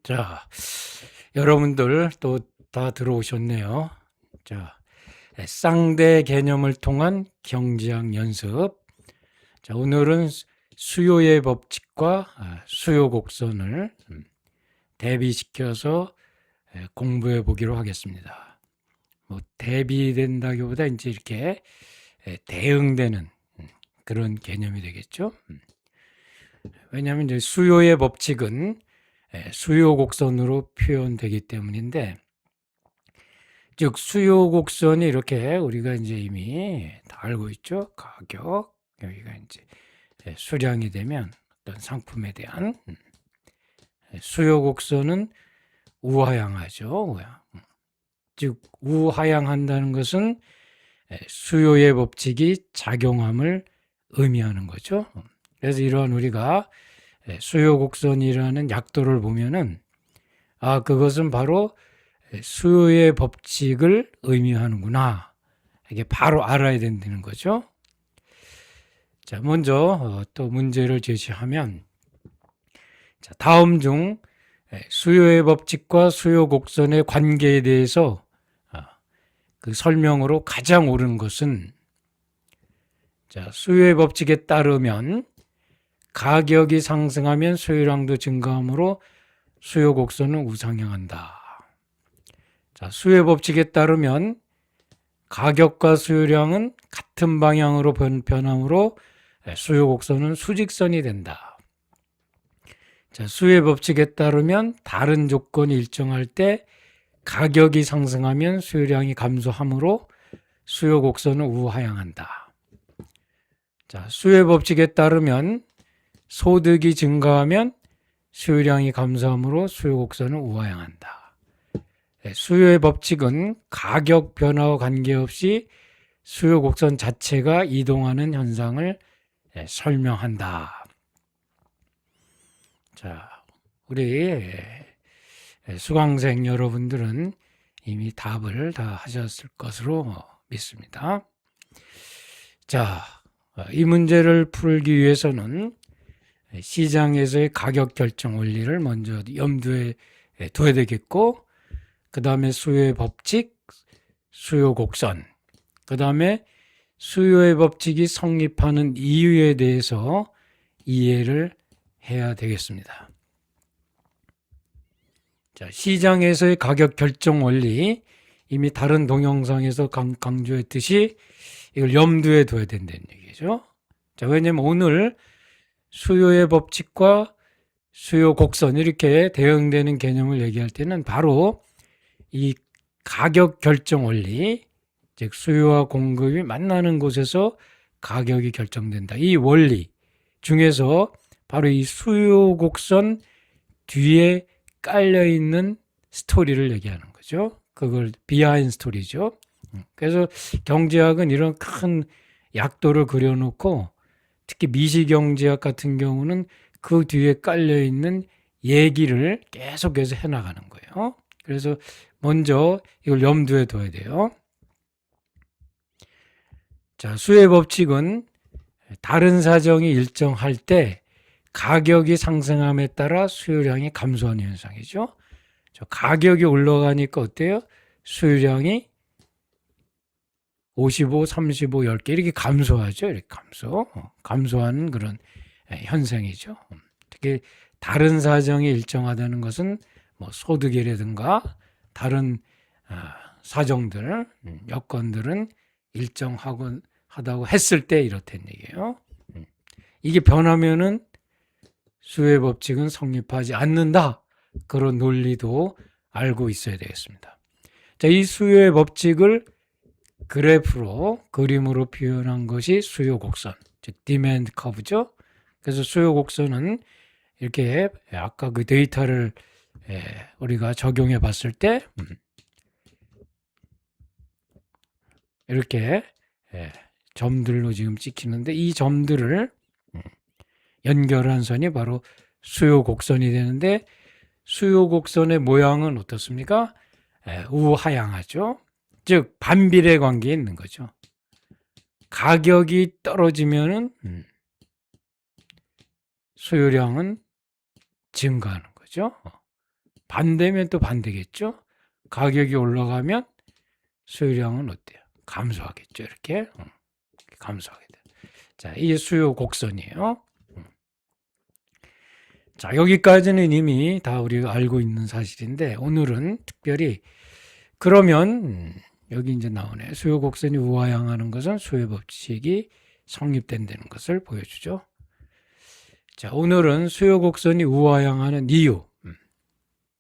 자, 여러분들 또 다 들어오셨네요. 자, 쌍대 개념을 통한 경제학 연습. 자, 오늘은 수요의 법칙과 수요 곡선을 대비시켜서 공부해 보기로 하겠습니다. 뭐 대비된다기보다 이제 이렇게 대응되는 그런 개념이 되겠죠. 왜냐하면 이제 수요의 법칙은 수요 곡선으로 표현되기 때문인데, 즉 수요 곡선이 이렇게 우리가 이제 이미 다 알고 있죠. 가격, 여기가 이제 수량이 되면 어떤 상품에 대한 수요 곡선은 우하향하죠. 우하향. 즉 우하향한다는 것은 수요의 법칙이 작용함을 의미하는 거죠. 그래서 이러한 우리가 수요 곡선이라는 약도를 보면은 그것은 바로 수요의 법칙을 의미하는구나. 이게 바로 알아야 된다는 거죠. 자, 먼저 또 문제를 제시하면, 자, 다음 중 수요의 법칙과 수요 곡선의 관계에 대해서 그 설명으로 가장 옳은 것은, 자, 수요의 법칙에 따르면 가격이 상승하면 수요량도 증가하므로 수요 곡선은 우상향한다. 자, 수요의 법칙에 따르면 가격과 수요량은 같은 방향으로 변함으로 수요 곡선은 수직선이 된다. 자, 수요의 법칙에 따르면 다른 조건이 일정할 때 가격이 상승하면 수요량이 감소하므로 수요 곡선은 우하향한다. 자, 수요의 법칙에 따르면 소득이 증가하면 수요량이 감소하므로 수요 곡선은 우하향한다. 수요의 법칙은 가격 변화와 관계없이 수요 곡선 자체가 이동하는 현상을 설명한다. 자, 우리 수강생 여러분들은 이미 답을 다 하셨을 것으로 믿습니다. 자, 이 문제를 풀기 위해서는 시장에서의 가격 결정 원리를 먼저 염두에 둬야 되겠고, 그 다음에 수요의 법칙, 수요 곡선, 그 다음에 수요의 법칙이 성립하는 이유에 대해서 이해를 해야 되겠습니다. 자, 시장에서의 가격 결정 원리, 이미 다른 동영상에서 강조했듯이 이걸 염두에 둬야 된다는 얘기죠. 자, 왜냐면 오늘 수요의 법칙과 수요 곡선 이렇게 대응되는 개념을 얘기할 때는 바로 이 가격 결정 원리, 즉 수요와 공급이 만나는 곳에서 가격이 결정된다. 이 원리 중에서 바로 이 수요 곡선 뒤에 깔려 있는 스토리를 얘기하는 거죠. 그걸 비하인드 스토리죠. 그래서 경제학은 이런 큰 약도를 그려놓고, 특히 미시경제학 같은 경우는 그 뒤에 깔려 있는 얘기를 계속해서 해나가는 거예요. 그래서 먼저 이걸 염두에 둬야 돼요. 자, 수요의 법칙은 다른 사정이 일정할 때 가격이 상승함에 따라 수요량이 감소하는 현상이죠. 가격이 올라가니까 어때요? 수요량이 55, 35, 10개 이렇게 감소하죠. 이렇게 감소하는 그런 현상이죠. 특히 다른 사정이 일정하다는 것은 뭐 소득이라든가 다른 사정들, 여건들은 일정하다고 했을 때 이렇다는 얘기예요. 이게 변하면은 수요의 법칙은 성립하지 않는다. 그런 논리도 알고 있어야 되겠습니다. 자, 이 수요의 법칙을 그래프로, 그림으로 표현한 것이 수요 곡선, 즉 디맨드 커브죠. 그래서 수요 곡선은 이렇게 아까 그 데이터를 우리가 적용해 봤을 때 이렇게 점들로 지금 찍히는데, 이 점들을 연결한 선이 바로 수요 곡선이 되는데, 수요 곡선의 모양은 어떻습니까? 우하향하죠. 즉 반비례 관계에 있는 거죠. 가격이 떨어지면은 수요량은 증가하는 거죠. 반대면 또 반대겠죠. 가격이 올라가면 수요량은 어때요? 감소하겠죠. 이렇게 감소하게 돼요. 자, 이게 수요 곡선이에요. 자, 여기까지는 이미 다 우리가 알고 있는 사실인데 오늘은 특별히 그러면 여기 이제 나오네. 수요 곡선이 우하향하는 것은 수요 법칙이 성립된다는 것을 보여주죠. 자, 오늘은 수요 곡선이 우하향하는 이유.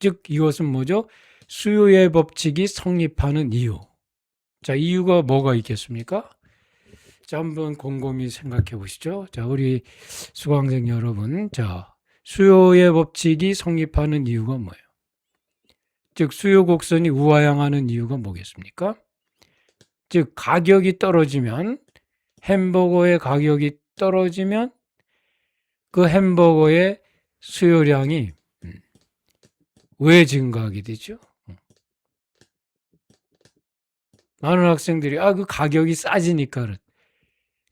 즉 이것은 뭐죠? 수요의 법칙이 성립하는 이유. 자, 이유가 뭐가 있겠습니까? 자, 한번 곰곰이 생각해 보시죠. 자, 우리 수강생 여러분. 자, 수요의 법칙이 성립하는 이유가 뭐예요? 즉 수요 곡선이 우하향하는 이유가 뭐겠습니까? 즉 가격이 떨어지면 햄버거의 가격이 떨어지면 그 햄버거의 수요량이 왜 증가하게 되죠? 많은 학생들이 그 가격이 싸지니까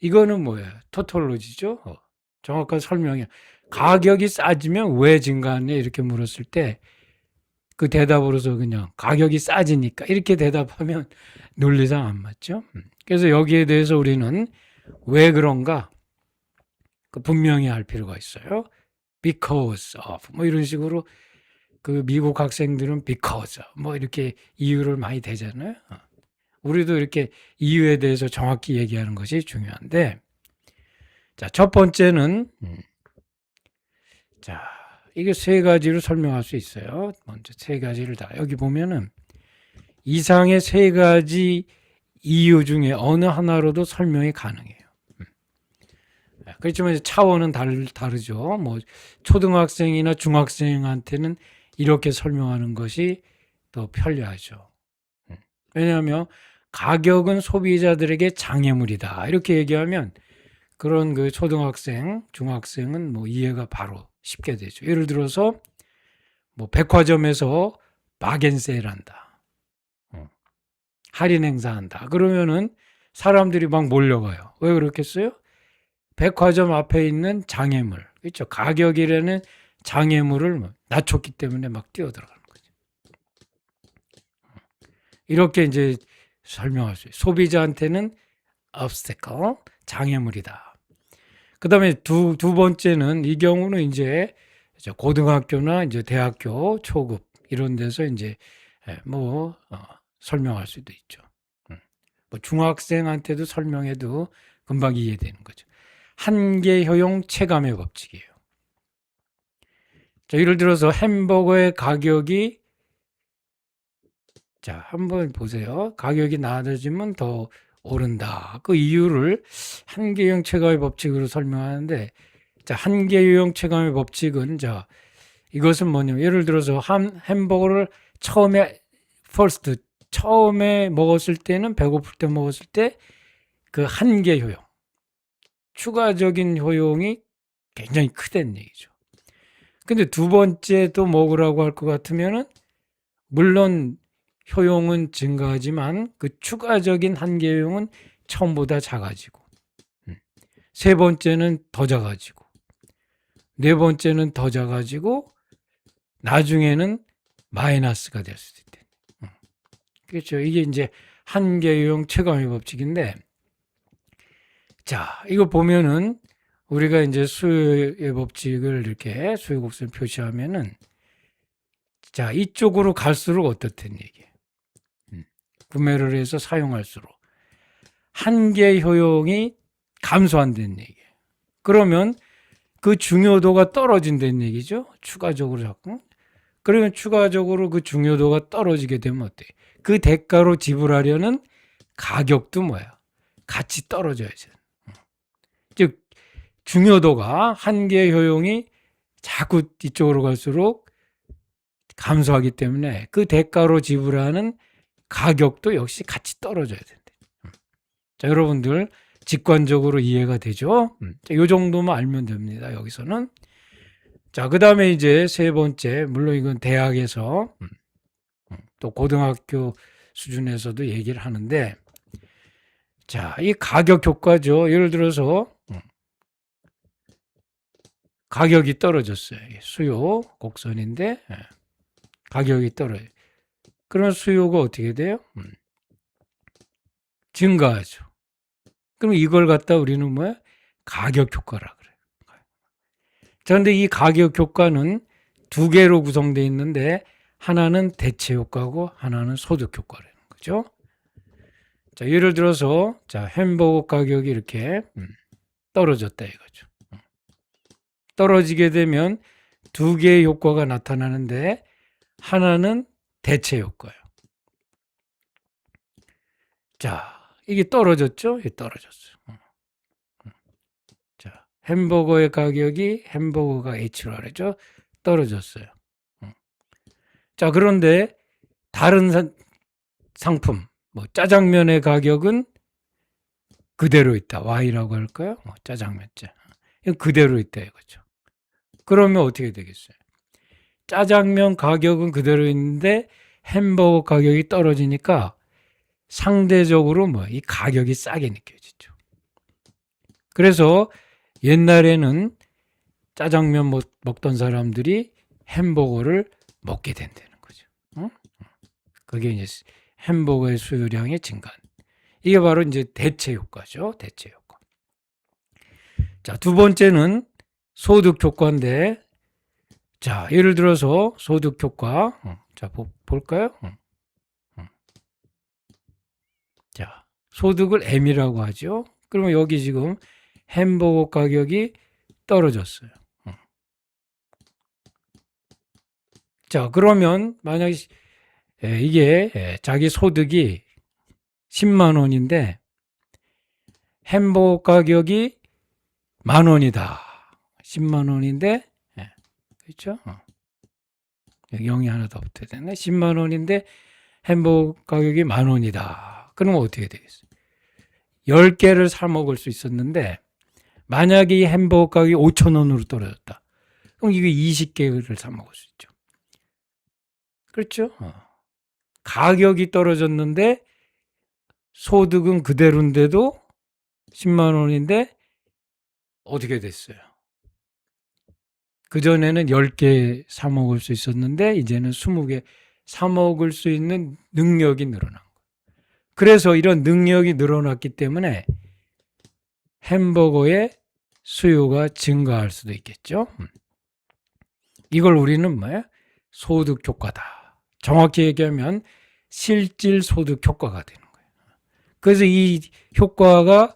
이거는 뭐예요? 토톨로지죠? 정확한 설명이 가격이 싸지면 왜 증가하냐 이렇게 물었을 때 그 대답으로서 그냥 가격이 싸지니까 이렇게 대답하면 논리상 안 맞죠? 그래서 여기에 대해서 우리는 왜 그런가 분명히 알 필요가 있어요. Because of 뭐 이런 식으로 그 미국 학생들은 because 뭐 이렇게 이유를 많이 대잖아요. 우리도 이렇게 이유에 대해서 정확히 얘기하는 것이 중요한데, 자, 첫 번째는 자, 이게 세 가지로 설명할 수 있어요. 먼저 세 가지를 다 여기 보면은 이상의 세 가지 이유 중에 어느 하나로도 설명이 가능해요. 그렇지만 차원은 다르죠. 뭐 초등학생이나 중학생한테는 이렇게 설명하는 것이 더 편리하죠. 왜냐하면 가격은 소비자들에게 장애물이다. 이렇게 얘기하면 그런 그 초등학생, 중학생은 뭐 이해가 바로 쉽게 되죠. 예를 들어서 뭐 백화점에서 바겐세일한다. 할인 행사한다. 그러면은 사람들이 막 몰려가요. 왜 그렇겠어요? 백화점 앞에 있는 장애물, 그렇죠? 가격이라는 장애물을 낮췄기 때문에 막 뛰어들어가는 거죠. 이렇게 이제 설명할 수 있어요. 소비자한테는 obstacle, 장애물이다. 그 다음에 두 번째는 이 경우는 이제 고등학교나 이제 대학교 초급 이런 데서 이제 설명할 수도 있죠. 뭐 중학생한테도 설명해도 금방 이해되는 거죠. 한계 효용 체감의 법칙이에요. 자, 예를 들어서 햄버거의 가격이 자, 한번 보세요. 가격이 낮아지면 더 오른다. 그 이유를 한계유형 체감의 법칙으로 설명하는데, 자, 한계유형 체감의 법칙은 자, 이것은 뭐냐면 예를 들어서 햄버거를 처음에 먹었을 때는 배고플 때 먹었을 때 그 한계 효용, 추가적인 효용이 굉장히 크다는 얘기죠. 근데 두 번째 또 먹으라고 할 것 같으면은 물론 효용은 증가하지만 그 추가적인 한계 효용은 처음보다 작아지고, 세 번째는 더 작아지고, 네 번째는 더 작아지고, 나중에는 마이너스가 될 수도 있대. 그렇죠. 이게 이제 한계 효용 체감의 법칙인데, 자, 이거 보면은 우리가 이제 수요의 법칙을 이렇게 수요 곡선 표시하면은 자, 이쪽으로 갈수록 어떻다는 얘기예요. 구매를 해서 사용할수록 한계 효용이 감소한다는 얘기예요. 그러면 그 중요도가 떨어진다는 얘기죠. 추가적으로 자꾸. 그러면 추가적으로 그 중요도가 떨어지게 되면 어때요? 그 대가로 지불하려는 가격도 뭐야? 같이 떨어져야죠. 즉 중요도가 한계 효용이 자꾸 이쪽으로 갈수록 감소하기 때문에 그 대가로 지불하는 가격도 역시 같이 떨어져야 된다. 자, 여러분들 직관적으로 이해가 되죠? 이 정도만 알면 됩니다. 여기서는. 자, 그 다음에 이제 세 번째, 물론 이건 대학에서 또 고등학교 수준에서도 얘기를 하는데, 자, 이 가격 효과죠. 예를 들어서 가격이 떨어졌어요. 수요 곡선인데 가격이 떨어져요. 그러면 수요가 어떻게 돼요? 증가하죠. 그럼 이걸 갖다 우리는 뭐야? 가격 효과라 그래요. 자, 근데 이 가격 효과는 두 개로 구성되어 있는데 하나는 대체 효과고 하나는 소득 효과라는 거죠. 자, 예를 들어서 자, 햄버거 가격이 이렇게 떨어졌다 이거죠. 떨어지게 되면 두 개의 효과가 나타나는데 하나는 대체 효과예요. 자, 이게 떨어졌죠? 이게 떨어졌어요. 자, 햄버거의 가격이 햄버거가 H로 하죠. 떨어졌어요. 자, 그런데 다른 상품, 뭐 짜장면의 가격은 그대로 있다. Y라고 할까요? 짜장면짜. 이건 그대로 있다 이거죠. 그러면 어떻게 되겠어요? 짜장면 가격은 그대로 있는데 햄버거 가격이 떨어지니까 상대적으로 이 가격이 싸게 느껴지죠. 그래서 옛날에는 짜장면 먹던 사람들이 햄버거를 먹게 된다는 거죠. 그게 이제 햄버거의 수요량이 증가. 이게 바로 이제 대체 효과죠. 대체 효과. 자, 두 번째는 소득 효과인데, 자, 예를 들어서 소득 효과. 자, 볼까요? 자, 소득을 M이라고 하죠. 그러면 여기 지금 햄버거 가격이 떨어졌어요. 자, 그러면 만약 이게 자기 소득이 10만 원인데 햄버거 가격이 10,000원이다. 10만 원인데 그렇죠? 여기 0이 하나 더 붙어야 되네. 10만 원인데 햄버거 가격이 10,000원이다. 그러면 어떻게 되겠어요? 10개를 사 먹을 수 있었는데 만약에 이 햄버거 가격이 5,000원으로 떨어졌다. 그럼 이게 20개를 사 먹을 수 있죠. 그렇죠? 가격이 떨어졌는데 소득은 그대로인데도 10만 원인데 어떻게 됐어요? 그전에는 10개 사 먹을 수 있었는데 이제는 20개 사 먹을 수 있는 능력이 늘어난 거예요. 그래서 이런 능력이 늘어났기 때문에 햄버거의 수요가 증가할 수도 있겠죠. 이걸 우리는 뭐야? 소득 효과다. 정확히 얘기하면 실질 소득 효과가 되는 거예요. 그래서 이 효과가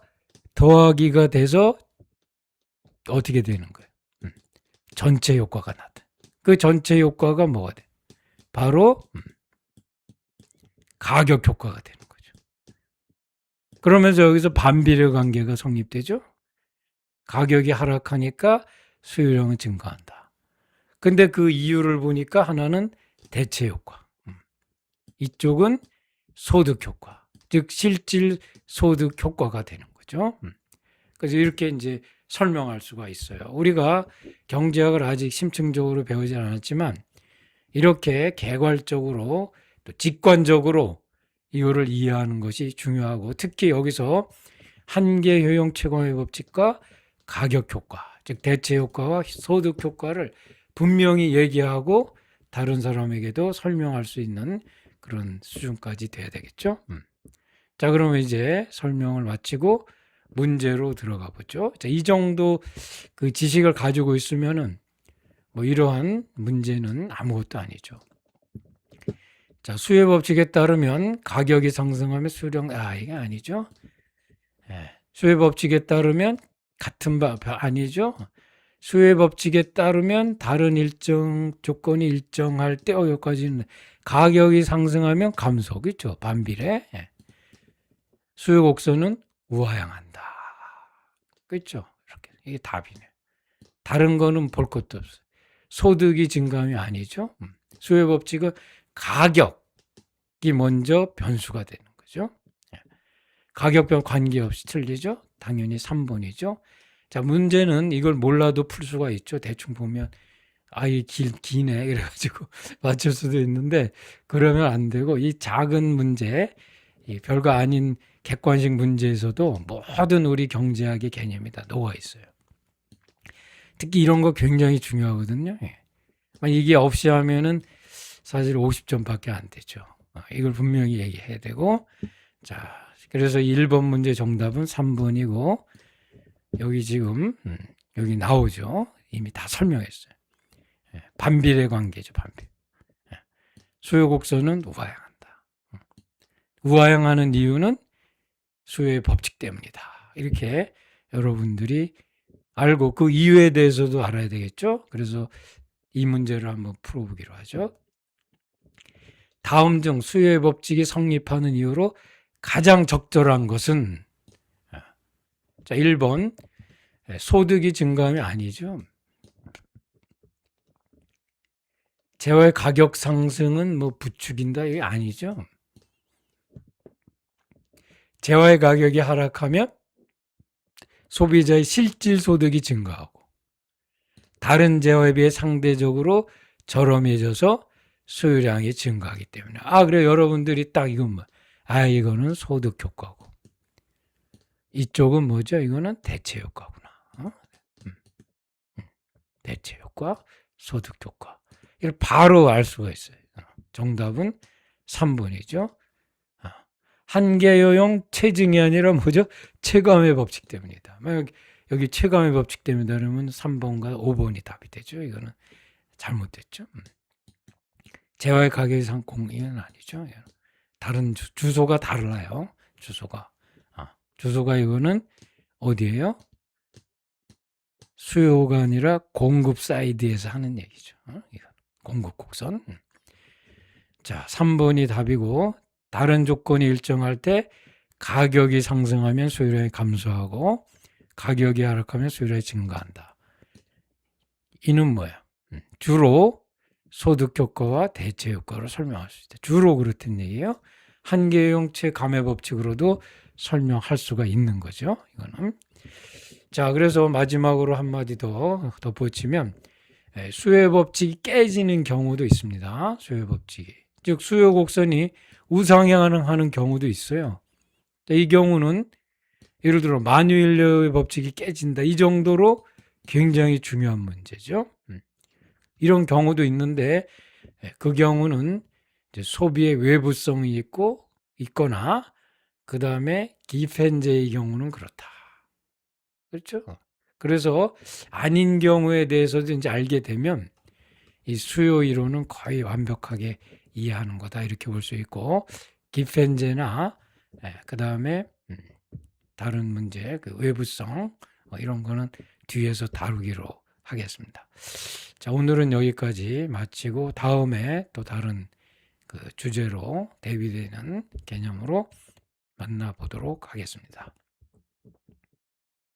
더하기가 돼서 어떻게 되는 거예요? 전체 효과가 나타. 그 전체 효과가 뭐가 돼? 바로 가격 효과가 되는 거죠. 그러면서 여기서 반비례 관계가 성립되죠. 가격이 하락하니까 수요량은 증가한다. 근데 그 이유를 보니까 하나는 대체 효과. 이쪽은 소득 효과. 즉 실질 소득 효과가 되는 거죠. 그래서 이렇게 이제 설명할 수가 있어요. 우리가 경제학을 아직 심층적으로 배우지 않았지만 이렇게 개괄적으로 또 직관적으로 이거를 이해하는 것이 중요하고 특히 여기서 한계 효용 최고의 법칙과 가격 효과, 즉 대체 효과와 소득 효과를 분명히 얘기하고 다른 사람에게도 설명할 수 있는 그런 수준까지 돼야 되겠죠. 자, 그러면 이제 설명을 마치고 문제로 들어가 보죠. 자, 이 정도 그 지식을 가지고 있으면은 이러한 문제는 아무것도 아니죠. 자, 수요 법칙에 따르면 가격이 상승하면 수요량 이게 아니죠. 수요 법칙에 따르면 같은 아니죠. 수요 법칙에 따르면 다른 일정 조건이 일정할 때 여기까지는 가격이 상승하면 감소겠죠. 반비례. 수요 곡선은 우하향한다. 그렇죠? 이렇게 이게 답이네. 다른 거는 볼 것도 없어요. 소득이 증가하면 아니죠. 수요 법칙은 가격이 먼저 변수가 되는 거죠. 가격별 관계없이 틀리죠. 당연히 3번이죠. 자, 문제는 이걸 몰라도 풀 수가 있죠. 대충 보면 이 기네 이래가지고 맞출 수도 있는데 그러면 안 되고 이 작은 문제, 이 별거 아닌 객관식 문제에서도 모든 우리 경제학의 개념이 다 녹아 있어요. 특히 이런 거 굉장히 중요하거든요. 이게 없이 하면은 사실 50점밖에 안 되죠. 이걸 분명히 얘기해야 되고, 자, 그래서 1번 문제 정답은 3번이고, 여기 지금, 여기 나오죠. 이미 다 설명했어요. 반비례 관계죠, 반비. 수요 곡선은 우하향한다. 우하향하는 이유는 수요의 법칙 때문이다. 이렇게 여러분들이 알고 그 이유에 대해서도 알아야 되겠죠. 그래서 이 문제를 한번 풀어보기로 하죠. 다음 중 수요의 법칙이 성립하는 이유로 가장 적절한 것은, 자, 1번 소득이 증가함이 아니죠. 재화의 가격 상승은 뭐 부추긴다 이게 아니죠. 재화의 가격이 하락하면 소비자의 실질 소득이 증가하고 다른 재화에 비해 상대적으로 저렴해져서 수요량이 증가하기 때문에. 그래 여러분들이 딱 이것만 이거는 소득 효과고 이쪽은 뭐죠? 이거는 대체 효과구나. 대체 효과, 소득 효과. 이걸 바로 알 수가 있어요. 정답은 3번이죠. 한계요용 체증이 아니라 뭐죠? 체감의 법칙 때문이다. 여기 체감의 법칙 때문이다 그러면 3번과 5번이 답이 되죠. 이거는 잘못됐죠. 재화의 가격이 상공이는 아니죠. 다른 주소가 달라요. 주소가. 주소가 이거는 어디예요? 수요가 아니라 공급 사이드에서 하는 얘기죠. 공급 곡선. 자, 3번이 답이고 다른 조건이 일정할 때 가격이 상승하면 수요량이 감소하고 가격이 하락하면 수요량이 증가한다. 이는 뭐야? 주로 소득 효과와 대체 효과로 설명할 수 있다. 주로 그렇단 얘기예요. 한계용체 감의 법칙으로도 설명할 수가 있는 거죠. 이거는. 자, 그래서 마지막으로 한마디 더 덧붙이면 수요 법칙이 깨지는 경우도 있습니다. 수요 법칙이. 즉 수요 곡선이 우상향하는 경우도 있어요. 이 경우는 예를 들어 만유인력의 법칙이 깨진다. 이 정도로 굉장히 중요한 문제죠. 이런 경우도 있는데 그 경우는 이제 소비의 외부성이 있거나 그 다음에 기펜제의 경우는 그렇다. 그렇죠? 그래서 아닌 경우에 대해서도 이제 알게 되면 이 수요 이론은 거의 완벽하게 이해하는 거다 이렇게 볼 수 있고 기펜제나 그 다음에 다른 문제 그 외부성 이런 거는 뒤에서 다루기로 하겠습니다. 자, 오늘은 여기까지 마치고 다음에 또 다른 그 주제로 대비되는 개념으로 만나보도록 하겠습니다.